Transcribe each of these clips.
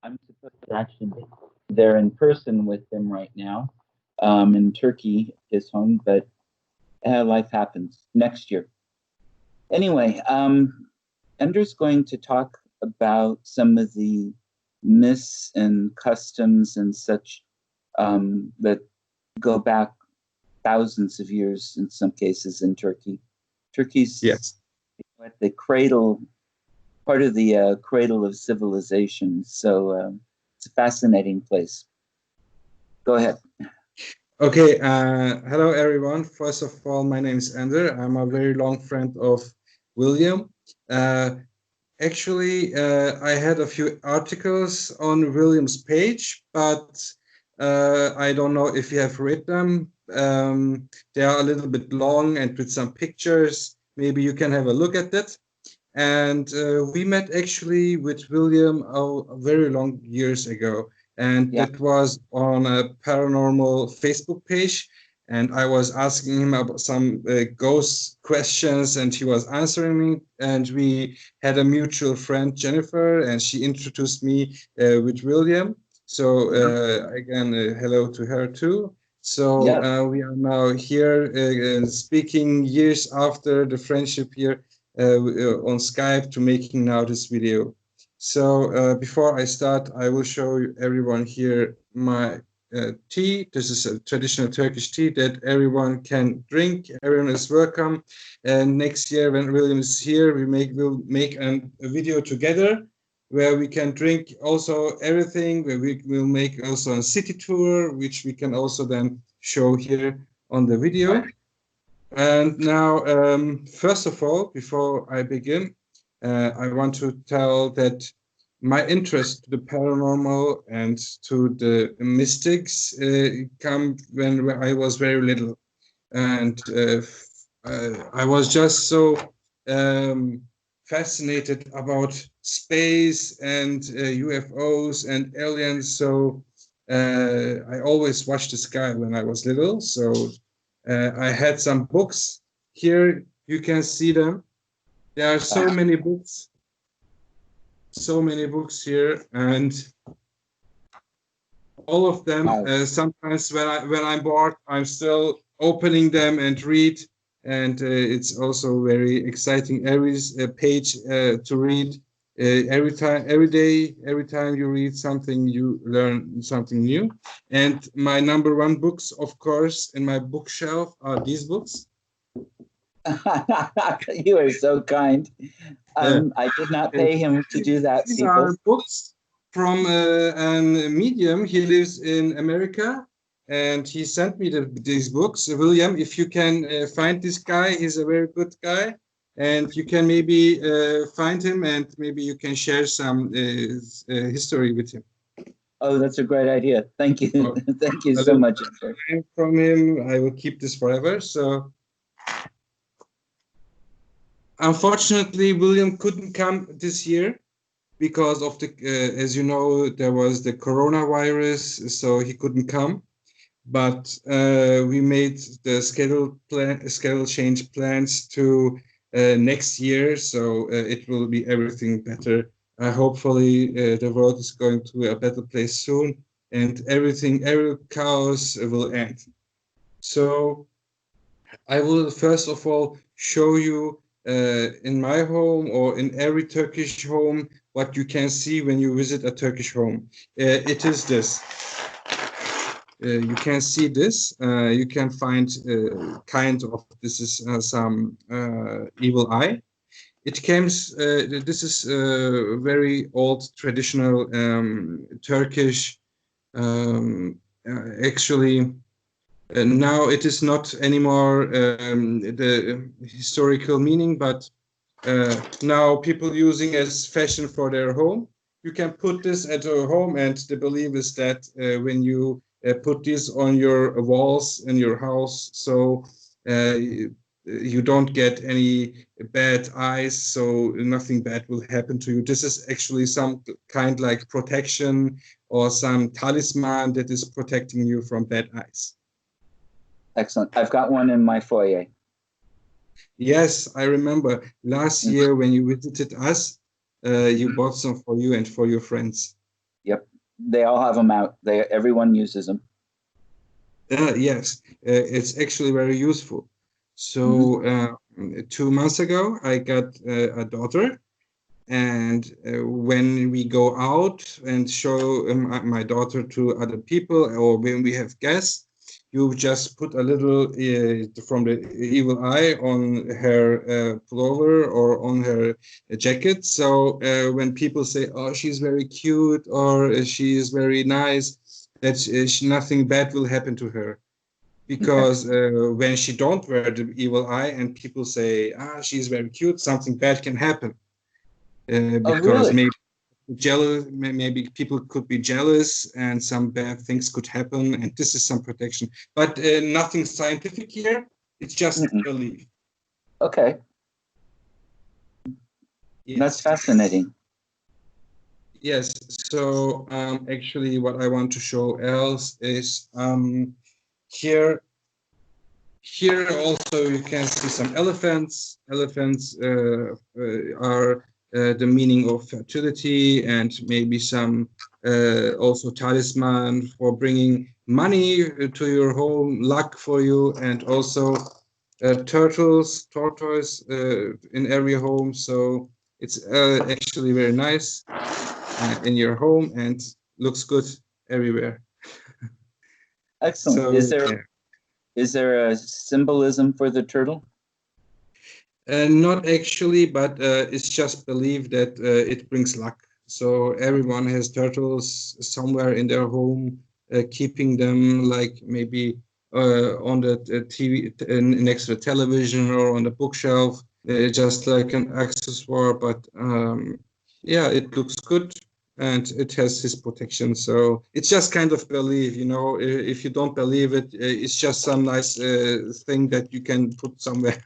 I'm supposed to actually be there in person with him right now, in Turkey, his home, but life happens next year. Anyway, Ender's going to talk about some of the myths and customs and such that go back thousands of years in some cases in Turkey. Turkey's Yes. the cradle, part of the cradle of civilization. So it's a fascinating place. Go ahead. Okay. Hello, everyone. First of all, my name is Ender. I'm a very long friend of William. Uh, I had a few articles on William's page, but I don't know if you have read them. They are a little bit long and with some pictures. Maybe you can have a look at that. And we met actually with William very long years ago, and Yeah. that was on a paranormal Facebook page. And I was asking him about some ghost questions, and he was answering me. And we had a mutual friend, Jennifer, and she introduced me with William. So again, hello to her too. So Yeah. we are now here speaking years after the friendship here on Skype to making now this video. So before I start, I will show everyone here my tea. This is a traditional Turkish tea that everyone can drink. Everyone is welcome. And next year, when William is here, we'll make a video together where we can drink also everything. Where we will make also a city tour, which we can also then show here on the video. And now, first of all, before I begin, I want to tell that my interest to the paranormal and to the mystics come when I was very little. And I was just so fascinated about space and UFOs and aliens. So I always watched the sky when I was little. So I had some books here. You can see them. There are so many books here, and all of them. Sometimes when I'm bored, I'm still opening them and read, and it's also very exciting. Every page to read. Every day, every time you read something, you learn something new. And my number one books, of course, in my bookshelf are these books. You are so kind. I did not pay him to do that. These are books from a medium. He lives in America, and he sent me these books. William, if you can find this guy, he's a very good guy. And you can maybe find him, and maybe you can share some history with him. Oh, that's a great idea. Thank you. Thank you so much. From him, I will keep this forever. So, unfortunately, William couldn't come this year because of the, as you know, there was the coronavirus, so he couldn't come. But we made the schedule change plans to next year, so it will be everything better. Hopefully, the world is going to a better place soon, and every chaos will end. So I will first of all show you in my home or in every Turkish home what you can see when you visit a Turkish home. It is this. You can see this. You can find kind of, this is some evil eye. It comes, this is very old traditional Turkish, actually, now it is not anymore the historical meaning, but now people using as fashion for their home. You can put this at your home, and the belief is that when you put this on your walls in your house, so you don't get any bad eyes, so nothing bad will happen to you. This is actually some kind like protection or some talisman that is protecting you from bad eyes. Excellent. I've got one in my foyer. Yes, I remember last year when you visited us, you bought some for you and for your friends. Yep. They all have them out. Everyone uses them. Yes, it's actually very useful. So 2 months ago, I got a daughter, and when we go out and show my daughter to other people, or when we have guests, you just put a little from the evil eye on her pullover or on her jacket. So when people say, "Oh, she's very cute," or "She is very nice," that nothing bad will happen to her. Because when she don't wear the evil eye and people say, "Ah, she's very cute," something bad can happen. Oh, Because really? maybe people could be jealous and some bad things could happen, and this is some protection, but nothing scientific here. It's just Mm-mm. belief. Okay. That's Yes, fascinating. yes. So actually what I want to show else is here also you can see some elephants. Elephants are the meaning of fertility, and maybe some also talisman for bringing money to your home, luck for you, and also tortoise in every home. So it's actually very nice in your home and looks good everywhere. Excellent. So yeah. Is there a symbolism for the turtle? Not actually, but it's just believed that it brings luck. So everyone has turtles somewhere in their home, keeping them like maybe on the TV next to the television or on the bookshelf, just like an accessoire. But yeah, it looks good and it has his protection. So it's just kind of belief, you know. If you don't believe it, it's just some nice thing that you can put somewhere.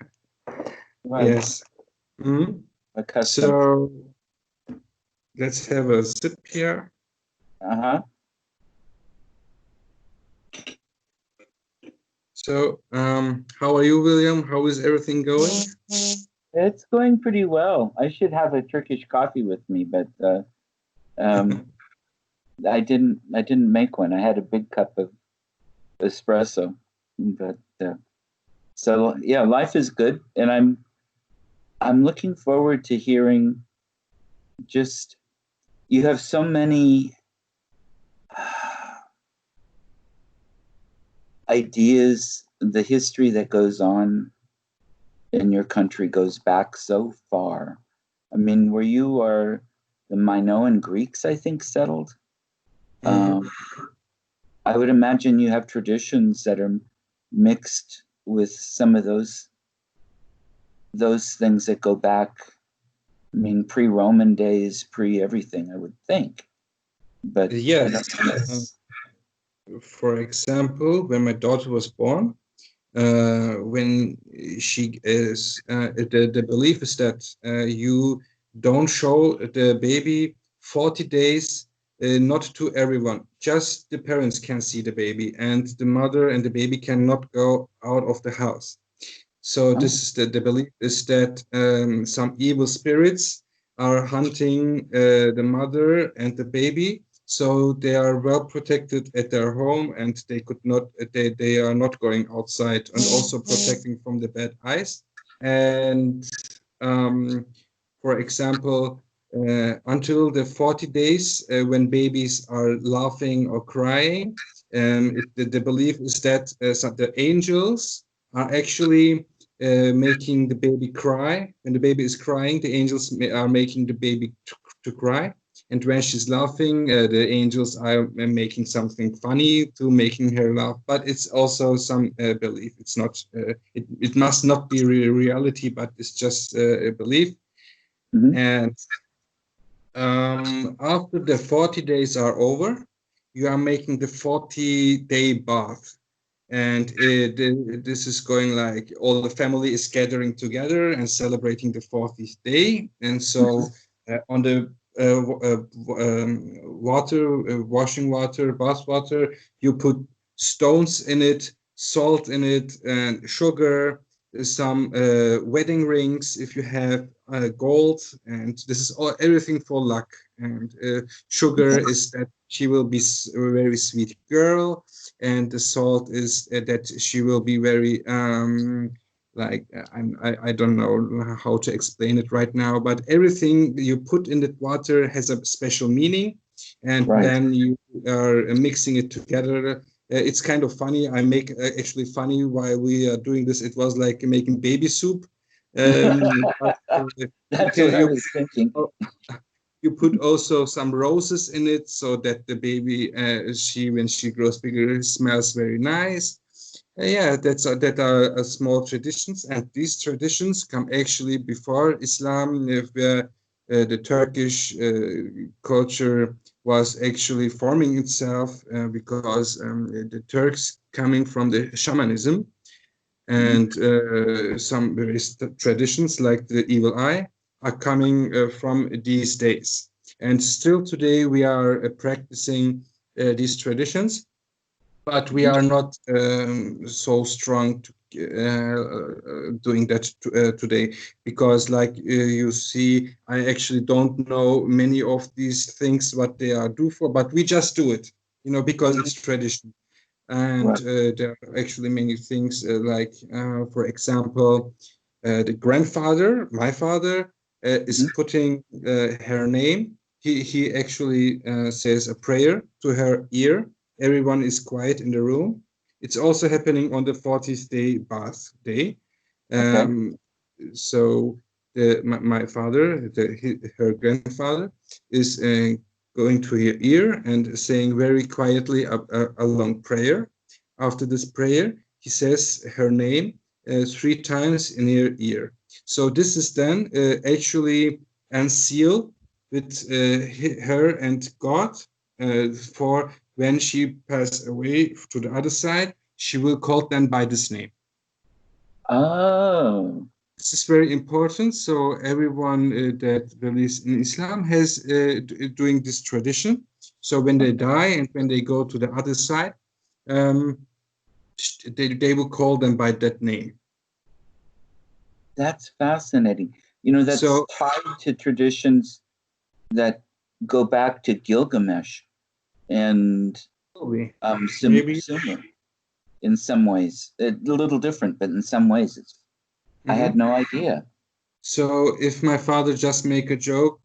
Right. Yes. Mhm. A custom. So let's have a sip here. Uh-huh. So, how are you, William? How is everything going? It's going pretty well. I should have a Turkish coffee with me, but um, I didn't make one. I had a big cup of espresso, but so yeah, life is good, and I'm looking forward to hearing. Just you have so many ideas. The history that goes on in your country goes back so far. I mean, where you are, the Minoan Greeks, I think, settled. Mhm. I would imagine you have traditions that are mixed with some of those things that go back. I mean, pre-Roman days, pre-everything. I would think, but I Yes. don't know. Uh, for example, when my daughter was born, when she is, the belief is that you don't show the baby 40 days, not to everyone. Just the parents can see the baby, and the mother and the baby cannot go out of the house. So Oh, this is the belief is that some evil spirits are hunting the mother and the baby. So they are well protected at their home, and they are not going outside, and also protecting from the bad eyes. And um, for example, until the 40 days when babies are laughing or crying, the belief is that the angels are actually making the baby cry. When the baby is crying, the angels are making the baby to cry. And when she's laughing, the angels are making something funny to making her laugh. But it's also some belief. It's not. It must not be reality, but it's just a belief. mm-hmm. And after the 40 days are over, you are making the 40-day bath. And this is going like all the family is gathering together and celebrating the 40th day. And so on the washing water, bath water, you put stones in it, salt in it, and sugar, some wedding rings if you have gold, and this is all everything for luck. and sugar is that she will be a very sweet girl, and the salt is that she will be very like I don't know how to explain it right now, but everything you put in the water has a special meaning, and Right. then you are mixing it together. It's kind of funny. I make actually funny while we are doing this. It was like making baby soup. But, That's what I was thinking. you put also some roses in it so that the baby, when she grows bigger, smells very nice. Yeah, that are small traditions, and these traditions come actually before Islam, where the Turkish culture was actually forming itself because the Turks coming from the shamanism and some various traditions like the evil eye are coming from these days. And still today we are practicing these traditions, but we are not so strong to doing that today, because like you see, I actually don't know many of these things what they are do for, but we just do it, because it's tradition. And there are actually many things like, for example, the grandfather, my father, is putting her name. He actually says a prayer to her ear. Everyone is quiet in the room. It's also happening on the 40th day bath day. So my father, her grandfather, is going to her ear and saying very quietly a long prayer. After this prayer, he says her name 3 times in her ear. So this is then actually unsealed with her and God for when she passes away to the other side, she will call them by this name. Oh. This is very important. So everyone that believes in Islam has doing this tradition. So when they die and when they go to the other side, they will call them by that name. That's fascinating. That's tied to traditions that go back to Gilgamesh and similar in some ways. A little different, but in some ways I had no idea. So if my father just make a joke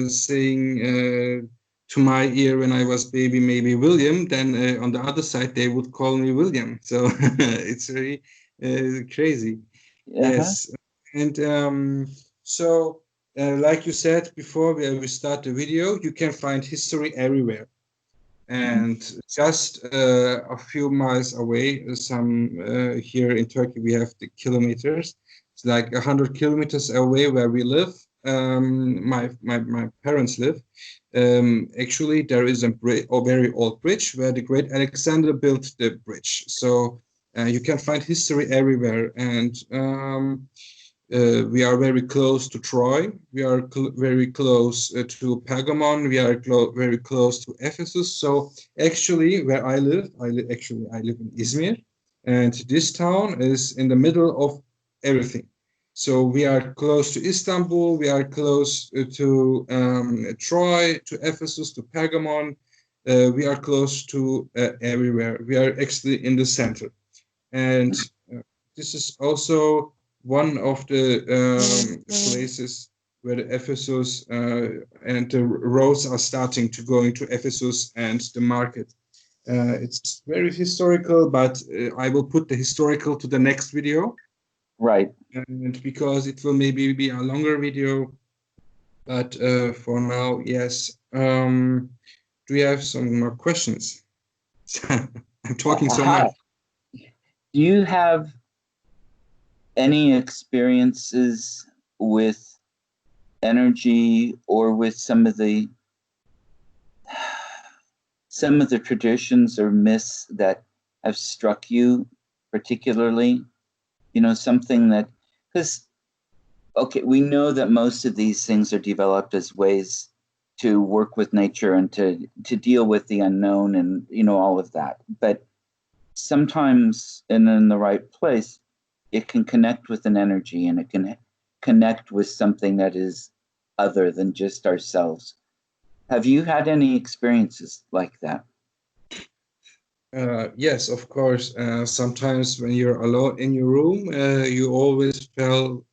saying to my ear when I was baby, maybe William, then on the other side they would call me William. So it's very crazy. Yes. And so like you said before, we start the video, you can find history everywhere. And just a few miles away, here in Turkey, we have the kilometers. It's like 100 kilometers away where we live. My parents live. Actually, there is a very old bridge where the great Alexander built the bridge. So you can find history everywhere. And we are very close to Troy. We are very close to Pergamon. We are very close to Ephesus. So actually, where I live in Izmir, and this town is in the middle of everything. So we are close to Istanbul. We are close to Troy, to Ephesus, to Pergamon. We are close to everywhere. We are actually in the center, and this is also one of the places where the Ephesus and the roads are starting to go into Ephesus and the market. It's very historical, but I will put the historical to the next video. Right. And because it will maybe be a longer video, but for now, yes. Do you have some more questions? I'm talking so much. Do you have any experiences with energy or with some of the traditions or myths that have struck you particularly? Something that, because, okay, we know that most of these things are developed as ways to work with nature and to deal with the unknown and, all of that. But sometimes, and in the right place, it can connect with an energy, and it can connect with something that is other than just ourselves. Have you had any experiences like that? Yes, of course. Sometimes when you're alone in your room, you always feel,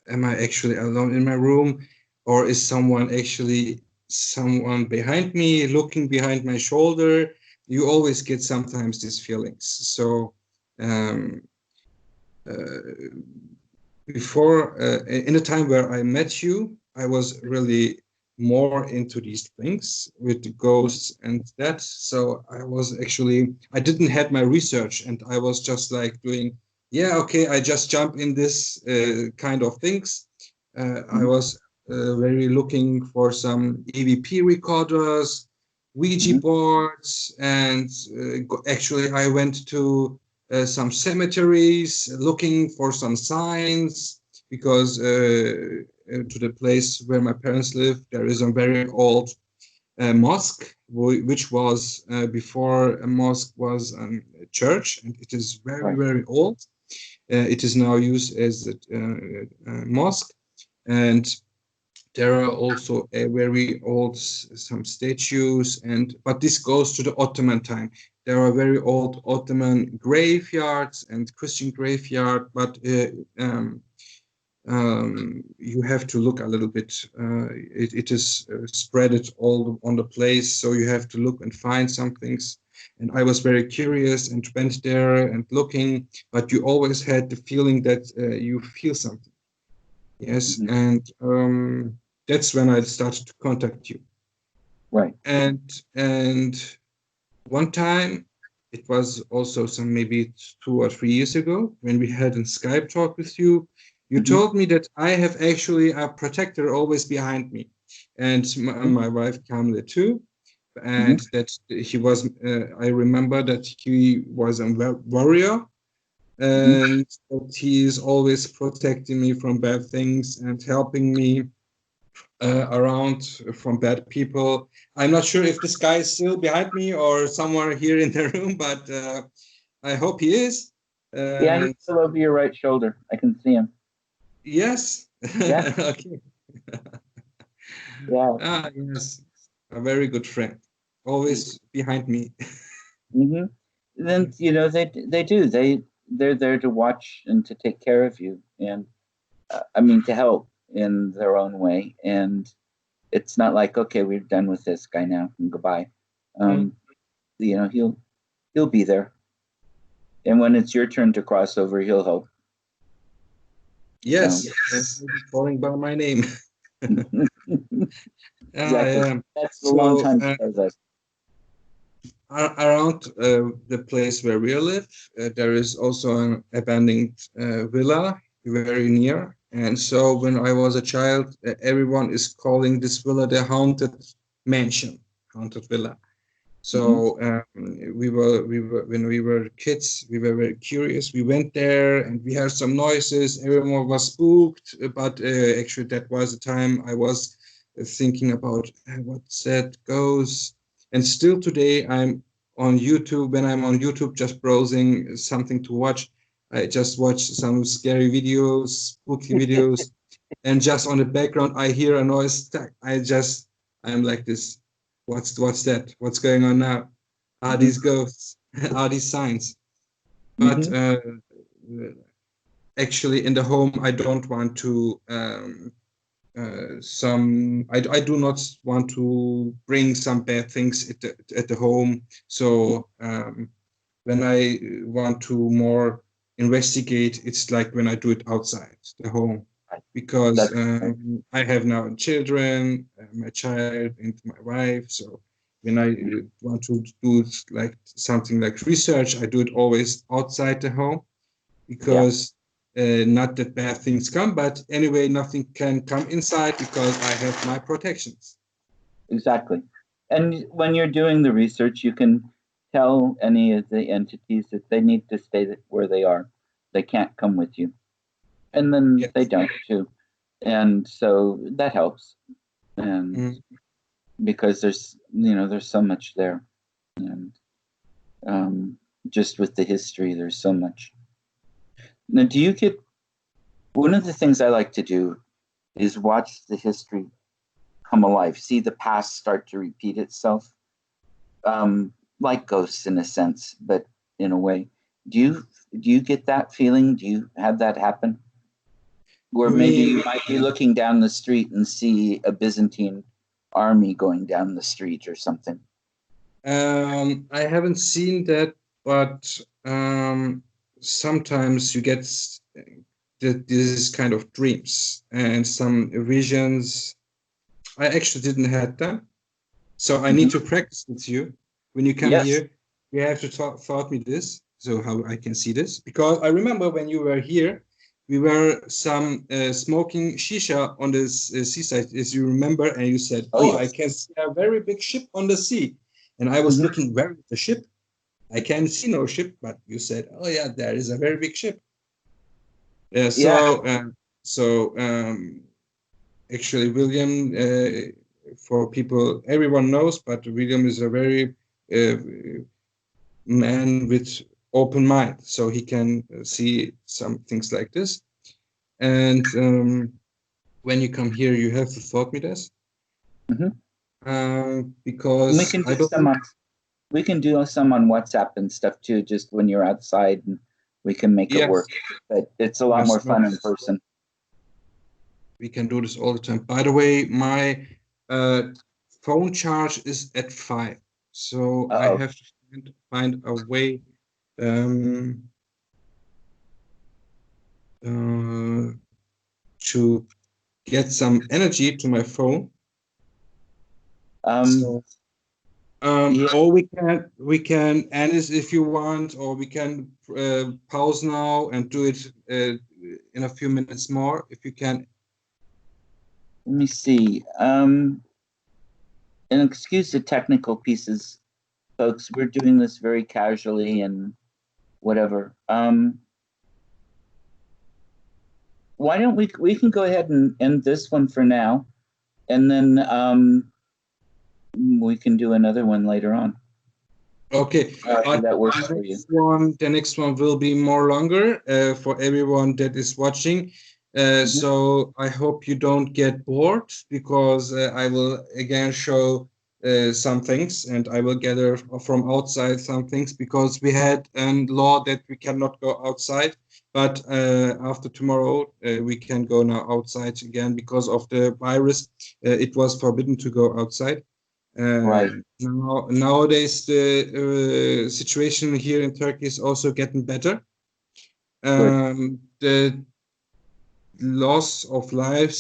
am I actually alone in my room? Or is someone behind me, looking behind my shoulder? You always get sometimes these feelings. So, um, uh, in the time where I met you, I was really more into these things with the ghosts and that. So I didn't had my research, and I was just like doing, yeah, okay, I just jump in this kind of things. I Mhm, was very looking for some EVP recorders, Ouija mhm, boards, and actually I went to some cemeteries looking for some signs because to the place where my parents live, there is a very old mosque, which was before a mosque was a church, and it is very, right. very old. It is now used as a mosque, and there are also a very old some statues, and but this goes to the Ottoman time. There are very old Ottoman graveyards and Christian graveyard, but you have to look a little bit. It is spread it all on the place, so you have to look and find some things. And I was very curious and went there and looking, but you always had the feeling that you feel something. Yes, Mhm, and that's when I started to contact you. right. And one time, it was also some maybe 2 or 3 years ago when we had a Skype talk with you. You Mhm, told me that I have actually a protector always behind me, and mhm, my wife Kamle too, mhm. and that he was. I remember that he was a warrior, Mhm. and that he is always protecting me from bad things and helping me around from bad people. I'm not sure if this guy is still behind me or somewhere here in the room, but I hope he is. Yeah, he's And still over your right shoulder. I can see him. yes, Yeah, okay. yeah. Yes, a very good friend, always behind me. Hmm. Then they do. They're there to watch and to take care of you, and I mean to help in their own way. And it's not like, okay, we're done with this guy now and goodbye. Mm. Um, he'll be there, and when it's your turn to cross over, he'll help. So Yes, calling by my name. exactly, Yeah. that's a long So time process. around the place where we live, there is also an abandoned villa very near. And so when I was a child, everyone is calling this villa the haunted mansion, haunted villa. Hmm. So we were when we were kids, we were very curious. We went there and we heard some noises. Everyone was spooked, but actually that was the time I was thinking about what's that ghost. And still today, I'm on YouTube. When I'm on YouTube, just browsing something to watch, I just watch some scary videos, spooky videos, and just on the background, I hear a noise. I'm like this. What's that? What's going on now? Are Hmm. these ghosts? Are these signs? But Hmm. actually, in the home, I don't want to. I do not want to bring some bad things at the home. So when I want to more investigate, it's like when I do it outside the home, because That's right. I have now children, my child and my wife. So when I want to do like something like research, I do it always outside the home, Yeah, because not that bad things come, but anyway, nothing can come inside because I have my protections. exactly. And when you're doing the research, you can tell any of the entities that they need to stay where they are. They can't come with you, and then they Yes. don't too. And so that helps. And Mm. because there's so much there, and um, just with the history, there's so much. Now, do you get one of the things I like to do is watch the history come alive, see the past start to repeat itself, like ghosts in a sense, but in a way. Do you get that feeling? Do you have that happen? Or You maybe mean you might be looking down the street and see a Byzantine army going down the street or something. I haven't seen that, but sometimes you get this kind of dreams and some visions. I actually didn't have them, so I need to practice with you. When you come Yes. here, you have to taught me this, so how I can see this. Because I remember when you were here, we were smoking shisha on the seaside, as you remember, and you said, Oh, "Oh, I yes. can see a very big ship on the sea," and I was Mhm. looking, where is the ship? I can't see no ship, but you said, "Oh yeah, there is a very big ship." Yeah. Yeah. Actually, William, for people, everyone knows, but William is a very uh, man with open mind, so he can see some things like this. And when you come here, you have to thought me this, Mhm. We because can I do don't. some on WhatsApp and stuff too, just when you're outside, and we can make it Yes, work. But it's a lot yes, more no, fun in person. we can do this all the time. By the way, my uh, phone charge is at 5, so I Uh-oh. have to find a way um, uh, to get some energy to my phone. Um, So, yeah, or we can end this if you want, or we can pause now and do it in a few minutes more if you can. let me see. And excuse the technical pieces, folks. We're doing this very casually and whatever. Why don't we can go ahead and end this one for now, and then we can do another one later on. Okay, That works the for you. next one will be more longer for everyone that is watching. Mhm. So I hope you don't get bored, because I will again show some things, and I will gather from outside some things, because we had a law that we cannot go outside, but after tomorrow we can go now outside again because of the virus. It was forbidden to go outside. Right. Nowadays, the situation here in Turkey is also getting better. Good. The loss of lives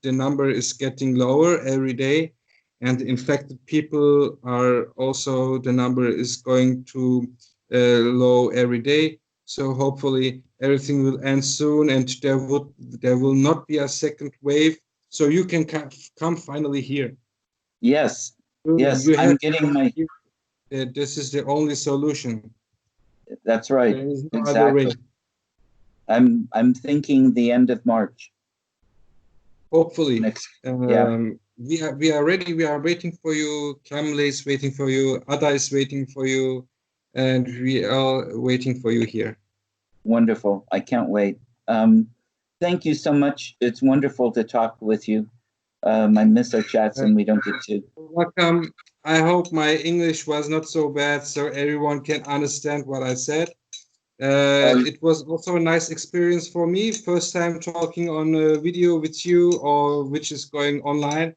the number is getting lower every day, and infected people are also, the number is going to low every day. So hopefully everything will end soon, and there will not be a second wave. So you can come finally here. Yes. Yes. You I'm have to getting come my. here. This is the only solution. That's right. There is no other Exactly. way. I'm thinking the end of March Hopefully, next. Yeah. we are ready. We are waiting for you. Kamle is waiting for you. Ada is waiting for you, and we are waiting for you here. Wonderful. I can't wait. Thank you so much. It's wonderful to talk with you. I miss our chats Uh, and we don't get to. Welcome. I hope my English was not so bad, so everyone can understand what I said. Um, It was also a nice experience for me. First time talking on a video with you, or which is going online,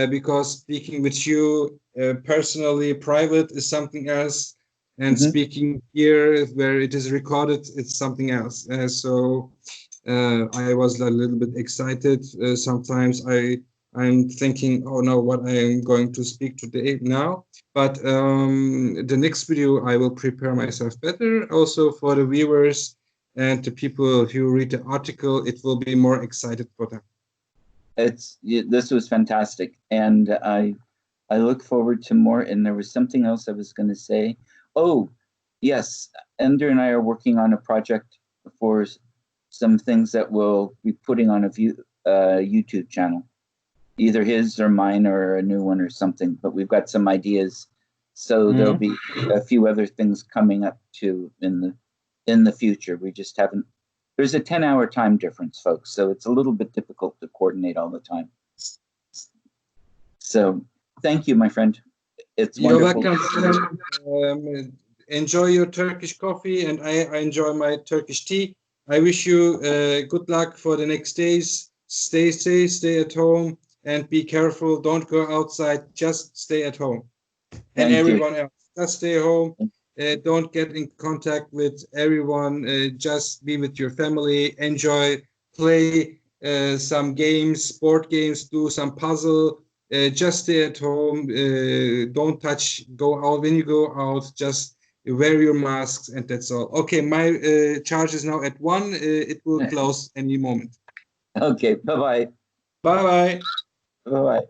because speaking with you personally, private, is something else, and mhm. speaking here where it is recorded, it's something else. So I was a little bit excited. Sometimes I'm thinking, oh no, what I am going to speak today now. But the next video, I will prepare myself better. Also for the viewers and the people who read the article, it will be more excited for them. This was fantastic, and I look forward to more. And there was something else I was going to say. Oh, yes, Ender and I are working on a project for some things that we'll be putting on a YouTube channel, either his or mine or a new one or something. But we've got some ideas, so there'll be a few other things coming up too in the future. We just haven't. There's a 10-hour time difference, folks, so it's a little bit difficult to coordinate all the time. So thank you, my friend. It's You're wonderful. welcome. Enjoy your Turkish coffee, and I enjoy my Turkish tea. I wish you good luck for the next days. Stay safe, stay at home, and be careful. Don't go outside. Just stay at home. And Thank you. everyone else, just stay home. Don't get in contact with everyone. Just be with your family. Enjoy, play some games, board games, do some puzzle. Just stay at home. Don't touch. Go out when you go out. Just wear your masks, and that's all. Okay, my charge is now at 1. It will close any moment. Okay. Bye-bye. Bye bye. Bye-bye.